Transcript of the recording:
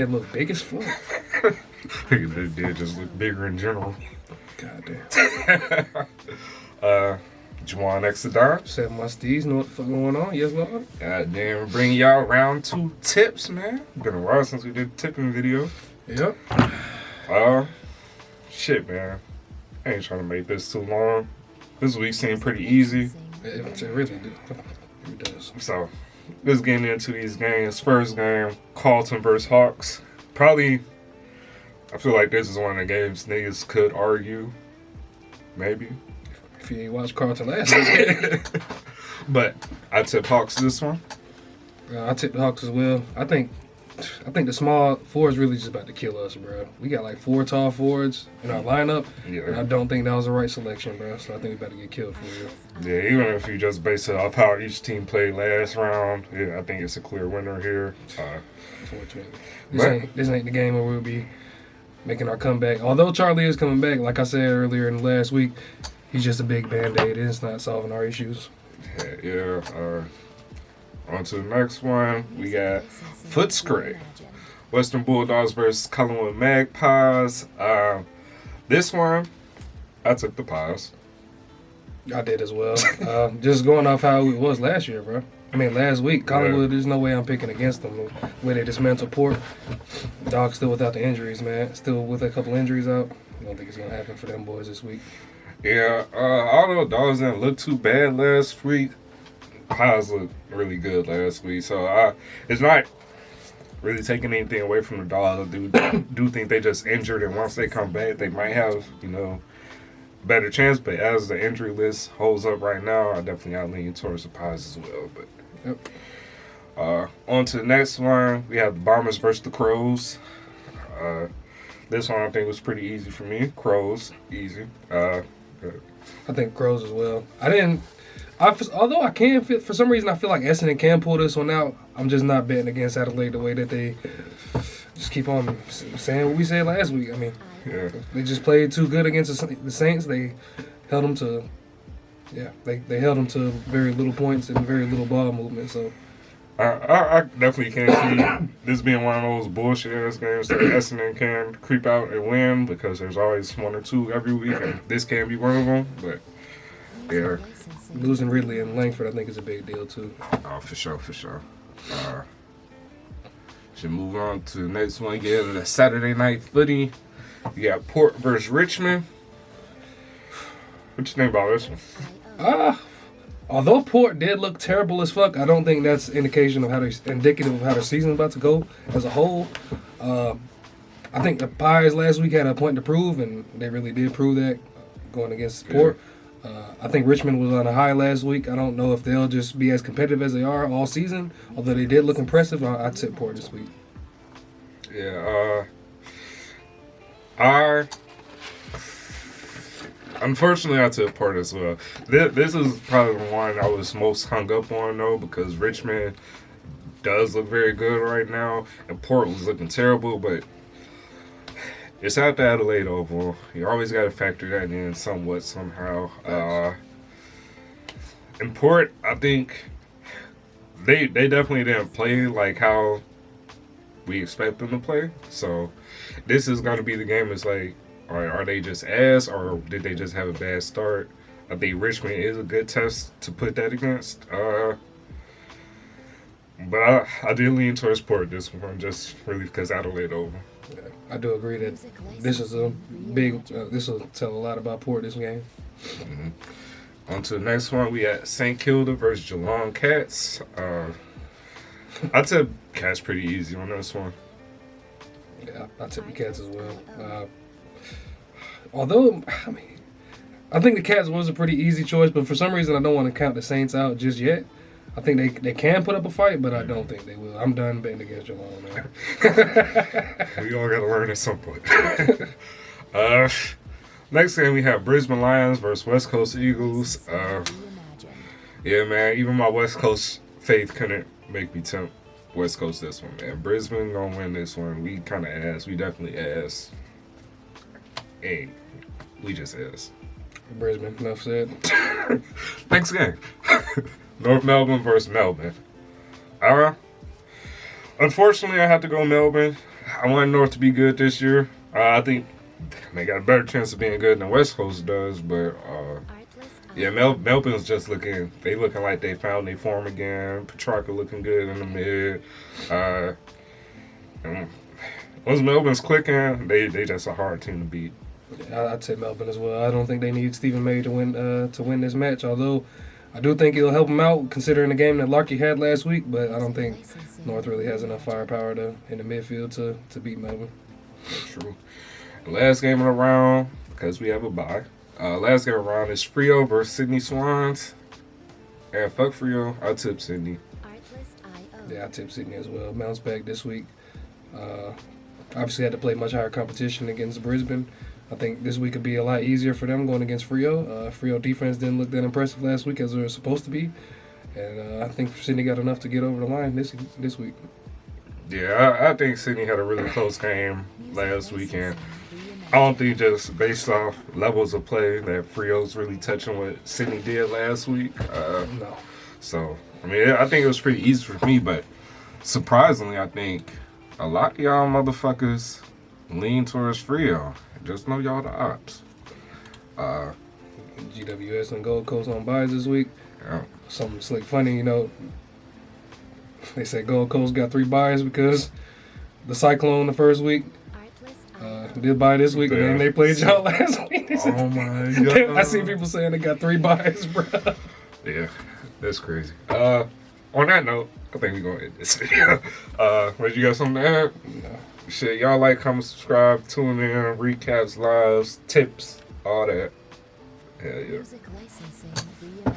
head look big as fuck. They did just look bigger in general. God damn. Juwan next to Don. Set my STEEZ, know what the fuck going on? Yes, Lord. God damn, bring y'all round 2 tips, man. Been a while since we did a tipping video. Yep. Shit, man. I ain't trying to make this too long. This week seemed pretty easy. It really do. It does. So, let's get into these games. First game, Carlton versus Hawks. Probably, I feel like this is one of the games niggas could argue. Maybe. If you ain't watched Carlton last week. But I tip Hawks this one. I tip the Hawks as well. I think the small forwards really just about to kill us, bro. We got like 4 tall forwards in our lineup, and I don't think that was the right selection, bro. So I think we about to get killed for real. Yeah, even if you just base it off how each team played last round, yeah, I think it's a clear winner here. Unfortunately, this ain't the game where we'll be making our comeback. Although Charlie is coming back, like I said earlier in the last week, he's just a big band-aid. It's not solving our issues. Yeah. On to the next one. We got Footscray. Western Bulldogs versus Collingwood Magpies. This one, I took the Pies. I did as well. Just going off how it was last year, bro. I mean, last week, Collingwood, there's no way I'm picking against them. Where they dismantled Port. Dogs still without the injuries, man. Still with a couple injuries out. I don't think it's going to happen for them boys this week. Yeah, although Dogs didn't look too bad last week, Pies looked really good last week. So it's not really taking anything away from the Dogs. I do think they just injured, and once they come back, they might have, better chance. But as the injury list holds up right now, I definitely got leaning towards the Pies as well. But on to the next one, we have the Bombers versus the Crows. This one I think was pretty easy for me. Crows, easy. I think Crows as well. Although I can fit, for some reason I feel like Essendon can pull this one out. I'm just not betting against Adelaide the way that they just keep on saying what we said last week. I mean, they just played too good against the Saints. They held them to, they held them to very little points and very little ball movement. So I definitely can't see this being one of those bullshit ass games that Essendon can creep out and win, because there's always 1 or 2 every week, and this can be one of them. But yeah. Losing Ridley and Langford, I think, is a big deal, too. Oh, for sure. Should move on to the next one. Get into the Saturday night footy. You got Port versus Richmond. What you think about this one? Although Port did look terrible as fuck, I don't think that's indicative of how their season's about to go as a whole. I think the Pies last week had a point to prove, and they really did prove that going against Port. I think Richmond was on a high last week. I don't know if they'll just be as competitive as they are all season, although they did look impressive. I'd tip Port this week. Yeah, unfortunately, I took Port as well. This is probably the one I was most hung up on, though, because Richmond does look very good right now, and Port was looking terrible, but it's at the Adelaide Oval. You always got to factor that in somewhat, somehow. In Port, I think they definitely didn't play like how we expect them to play. So this is going to be the game. It's like, are they just ass, or did they just have a bad start? I think Richmond is a good test to put that against. But I did lean towards Port this one, just really because Adelaide Oval. Yeah, I do agree that this is a big. This will tell a lot about Port this game. Mm-hmm. On to the next one, we got St. Kilda versus Geelong Cats. I tip Cats pretty easy on this one. Yeah, I tip the Cats as well. Although, I think the Cats was a pretty easy choice, but for some reason I don't want to count the Saints out just yet. I think they can put up a fight, but I don't think they will. I'm done betting against Geelong, man. We all got to learn at some point. Next game, we have Brisbane Lions versus West Coast Eagles. Yeah, man, even my West Coast faith couldn't make me tempt West Coast this one, man. Brisbane gonna win this one. We kind of ass. We definitely ass. Hey, we just ass. Brisbane, enough said. Next game. North Melbourne versus Melbourne. Unfortunately, I have to go Melbourne. I want North to be good this year. I think they got a better chance of being good than West Coast does, but yeah, Melbourne's just looking. They looking like they found their form again. Petrarca looking good in the mid. And once Melbourne's clicking, they just a hard team to beat. Yeah, I'd say Melbourne as well. I don't think they need Stephen May to win this match. Although I do think it'll help them out considering the game that Larky had last week. But I don't think North really has enough firepower in the midfield to beat Melbourne. True. Last game of the round, because we have a bye. Last game of the round is Frio versus Sydney Swans. And fuck Frio, I tip Sydney. Yeah, I tip Sydney as well. Bounce back this week. Obviously had to play much higher competition against Brisbane. I think this week could be a lot easier for them going against Frio. Frio defense didn't look that impressive last week as they were supposed to be. And I think Sydney got enough to get over the line this week. Yeah, I think Sydney had a really close game last weekend. I don't think just based off levels of play that Frio's really touching what Sydney did last week. No. So, I mean, I think it was pretty easy for me, but surprisingly, I think a lot of y'all motherfuckers lean towards Frio. Just know y'all the ops. GWS and Gold Coast on buys this week. Yeah. Something slick funny, you know. They said Gold Coast got 3 buys because the Cyclone the first week did buy this week, and then they played y'all last week. Oh my god! I see people saying they got 3 buys, bro. Yeah, that's crazy. On that note, I think we're gonna end this video. But you got something to add? No. Shit, y'all like, comment, subscribe, tune in, recaps, lives, tips, all that. Hell yeah. Music licensing via